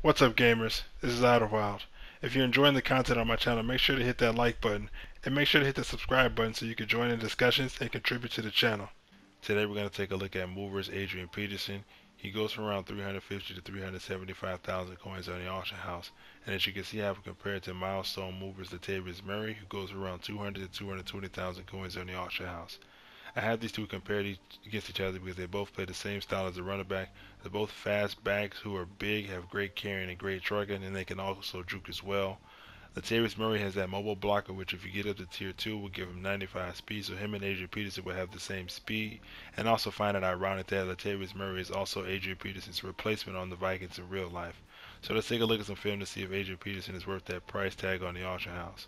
What's up, gamers? This is IDOLWILD. If you're enjoying the content on my channel, make sure to hit that like button and make sure to hit the subscribe button so you can join in discussions and contribute to the channel. Today we're going to take a look at movers Adrian Peterson. He goes for around 350 to 375,000 coins on the auction house, and as you can see, I have it compared to milestone movers Latavius Murray, who goes for around 200 to 220,000 coins on the auction house. I have these two compared against each other because they both play the same style as a running back. They're both fast backs who are big, have great carrying and great trucking, and they can also juke as well. Latavius Murray has that mobile blocker, which if you get up to tier 2 will give him 95 speed, so him and Adrian Peterson will have the same speed. And also find it ironic that Latavius Murray is also Adrian Peterson's replacement on the Vikings in real life. So let's take a look at some film to see if Adrian Peterson is worth that price tag on the auction house.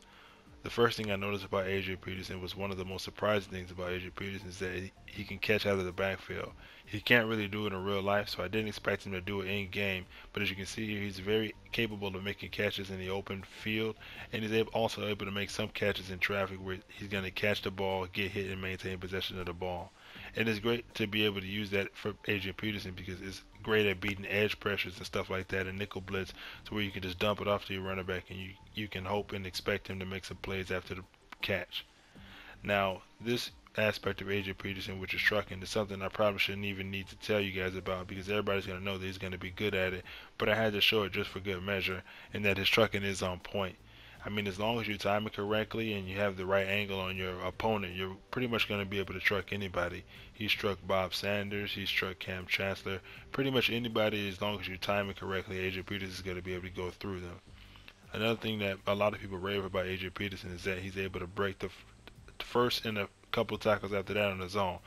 The first thing I noticed about Adrian Peterson was one of the most surprising things about Adrian Peterson is that he can catch out of the backfield. He can't really do it in real life, so I didn't expect him to do it in game. But as you can see here, he's very capable of making catches in the open field, and he's also able to make some catches in traffic where he's going to catch the ball, get hit, and maintain possession of the ball. And it's great to be able to use that for Adrian Peterson because it's great at beating edge pressures and stuff like that and nickel blitz to where you can just dump it off to your running back and you can hope and expect him to make some plays after the catch. Now, this aspect of Adrian Peterson, which is trucking, is something I probably shouldn't even need to tell you guys about because everybody's going to know that he's going to be good at it, but I had to show it just for good measure and that his trucking is on point. I mean, as long as you time it correctly and you have the right angle on your opponent, you're pretty much going to be able to truck anybody. He struck Bob Sanders, he struck Cam Chancellor, pretty much anybody as long as you time it correctly, Adrian Peterson is going to be able to go through them. Another thing that a lot of people rave about Adrian Peterson is that he's able to break the first and a couple of tackles after that on the zone.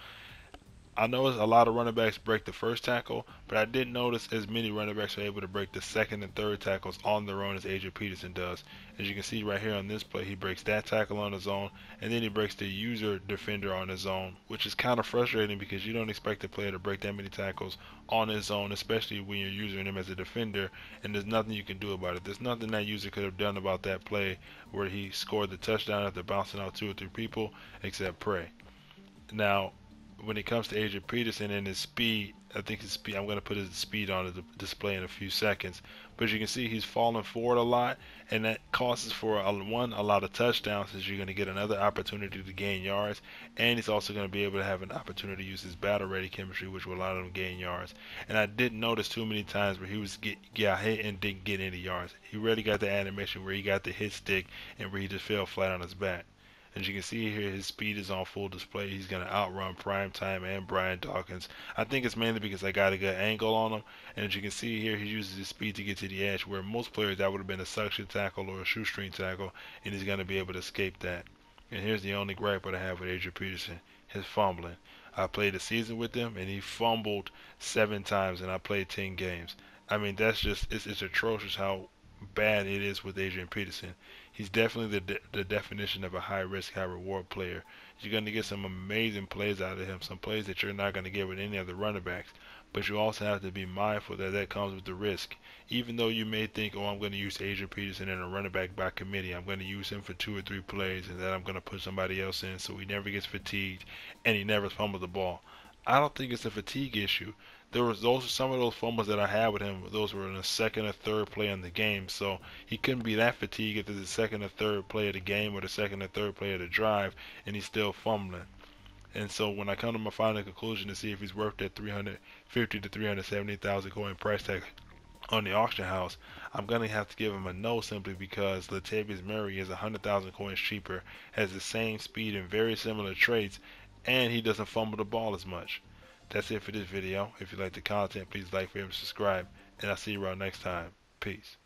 I noticed a lot of running backs break the first tackle, but I didn't notice as many running backs are able to break the second and third tackles on their own as Adrian Peterson does. As you can see right here on this play, he breaks that tackle on his own, and then he breaks the user defender on his own, which is kind of frustrating because you don't expect a player to break that many tackles on his own, especially when you're using him as a defender, and there's nothing you can do about it. There's nothing that user could have done about that play where he scored the touchdown after bouncing out 2 or 3 people, except pray. Now, when it comes to Adrian Peterson and his speed, I think his speed, I'm going to put his speed on the display in a few seconds. But as you can see, he's falling forward a lot, and that causes for a lot of touchdowns as you're going to get another opportunity to gain yards, and he's also going to be able to have an opportunity to use his battle ready chemistry, which will allow him to gain yards. And I didn't notice too many times where he was got hit and didn't get any yards. He rarely got the animation where he got the hit stick and where he just fell flat on his back. As you can see here, his speed is on full display. He's going to outrun Primetime and Brian Dawkins. I think it's mainly because I got a good angle on him. And as you can see here, he uses his speed to get to the edge, where most players that would have been a suction tackle or a shoestring tackle, and he's going to be able to escape that. And here's the only gripe that I have with Adrian Peterson, his fumbling. I played a season with him, and he fumbled 7 times, and I played 10 games. I mean, that's just, it's atrocious how bad it is with Adrian Peterson. He's definitely the definition of a high risk, high reward player. You're going to get some amazing plays out of him, some plays that you're not going to get with any other running backs. But you also have to be mindful that that comes with the risk. Even though you may think, oh, I'm going to use Adrian Peterson in a running back by committee, I'm going to use him for 2 or 3 plays, and then I'm going to put somebody else in so he never gets fatigued and he never fumbles the ball. I don't think it's a fatigue issue. Some of those fumbles that I had with him. Those were in the second or third play in the game, so he couldn't be that fatigued if it's the second or third play of the game or the second or third play of the drive, and he's still fumbling. And so when I come to my final conclusion to see if he's worth that 350 to 370,000 coin price tag on the auction house, I'm gonna have to give him a no simply because Latavius Murray is 100,000 coins cheaper, has the same speed and very similar traits, and he doesn't fumble the ball as much. That's it for this video. If you like the content, please like, favorite, subscribe, and I'll see you around next time. Peace.